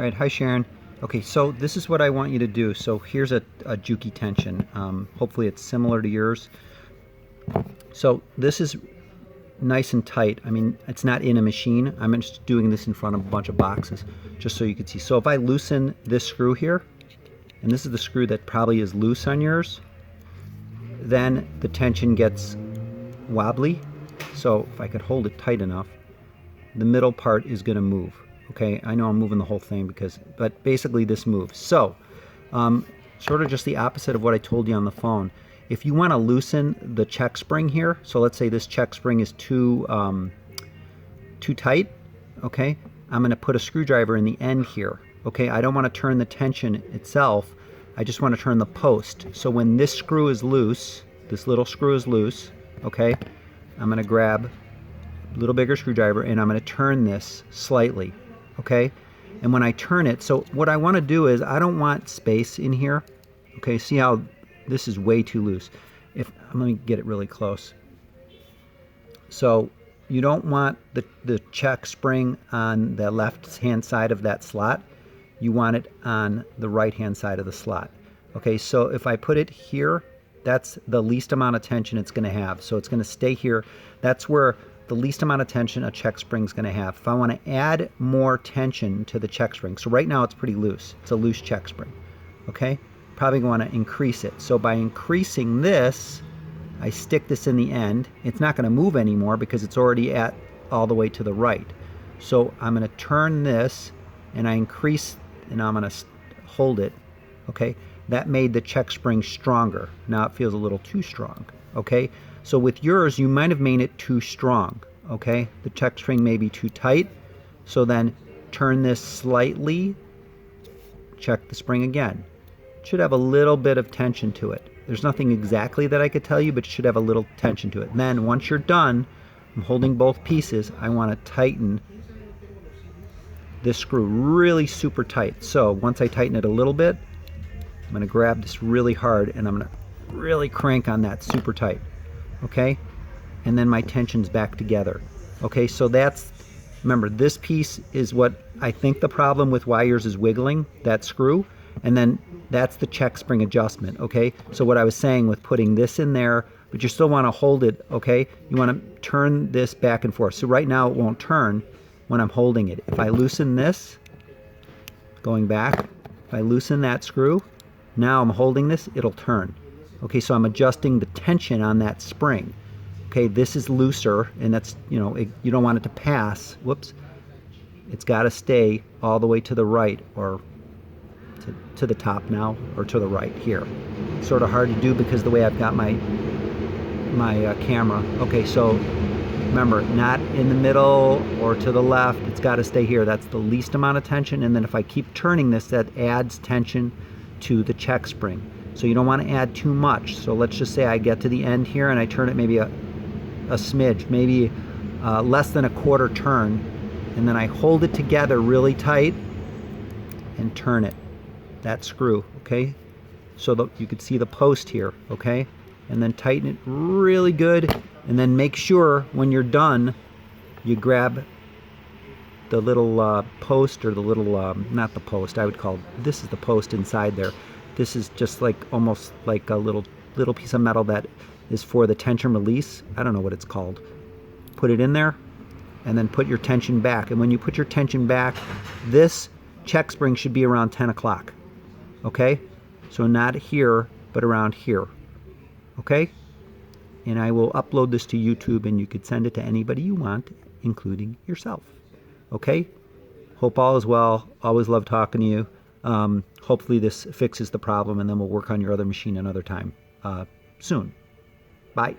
All right, hi Sharon. Okay, so this is what I want you to do. So here's a Juki tension. Hopefully it's similar to yours. So this is nice and tight. I mean, it's not in a machine. I'm just doing this in front of a bunch of boxes, just so you can see. So if I loosen this screw here, and this is the screw that probably is loose on yours, then the tension gets wobbly. So if I could hold it tight enough, the middle part is going to move. Okay, I know I'm moving the whole thing but basically this moves. So, sort of just the opposite of what I told you on the phone. If you want to loosen the check spring here, so let's say this check spring is too tight, okay, I'm going to put a screwdriver in the end here. Okay, I don't want to turn the tension itself, I just want to turn the post. So when this screw is loose, this little screw is loose, okay, I'm going to grab a little bigger screwdriver and I'm going to turn this slightly. Okay, and when I turn it, so what I want to do is I don't want space in here. Okay, see how this is way too loose. Let me get it really close. So you don't want the check spring on the left hand side of that slot. You want it on the right hand side of the slot. Okay, so if I put it here, that's the least amount of tension it's going to have. So it's going to stay here. That's where the least amount of tension a check spring is going to have. If I want to add more tension to the check spring, so right now it's pretty loose. It's a loose check spring. Okay, probably want to increase it. So by increasing this, I stick this in the end. It's not going to move anymore because it's already at all the way to the right. So I'm going to turn this and I increase, and I'm going to hold it. Okay, that made the check spring stronger. Now it feels a little too strong. Okay, so with yours, you might have made it too strong. Okay, the check spring may be too tight. So then turn this slightly, check the spring again. It should have a little bit of tension to it. There's nothing exactly that I could tell you, but it should have a little tension to it. And then once you're done, I'm holding both pieces, I want to tighten this screw really super tight. So once I tighten it a little bit, I'm going to grab this really hard and I'm going to really crank on that super tight. Okay, and then my tension's back together. Okay, so that's, remember, this piece is what I think the problem with why yours is wiggling, that screw, and then that's the check spring adjustment. Okay, so what I was saying with putting this in there, but you still want to hold it. Okay, you want to turn this back and forth. So right now it won't turn when I'm holding it. If I loosen this, going back, if I loosen that screw, now I'm holding this, it'll turn. Okay, so I'm adjusting the tension on that spring. Okay, this is looser, and that's, you don't want it to pass. Whoops. It's got to stay all the way to the right, or to the top now, or to the right here. It's sort of hard to do because the way I've got my camera. Okay, so remember, not in the middle or to the left. It's got to stay here. That's the least amount of tension, and then if I keep turning this, that adds tension to the check spring. So you don't want to add too much. So let's just say I get to the end here and I turn it maybe a smidge, maybe less than a quarter turn, and then I hold it together really tight and turn it, that screw, okay? So that you could see the post here, okay? And then tighten it really good, and then make sure when you're done, you grab the little post, or the little, not the post, I would call, this is the post inside there. This is just like, almost like a little piece of metal that is for the tension release. I don't know what it's called. Put it in there, and then put your tension back. And when you put your tension back, this check spring should be around 10 o'clock. Okay? So not here, but around here. Okay? And I will upload this to YouTube, and you could send it to anybody you want, including yourself. Okay? Hope all is well. Always love talking to you. Hopefully this fixes the problem, and then we'll work on your other machine another time soon. Bye.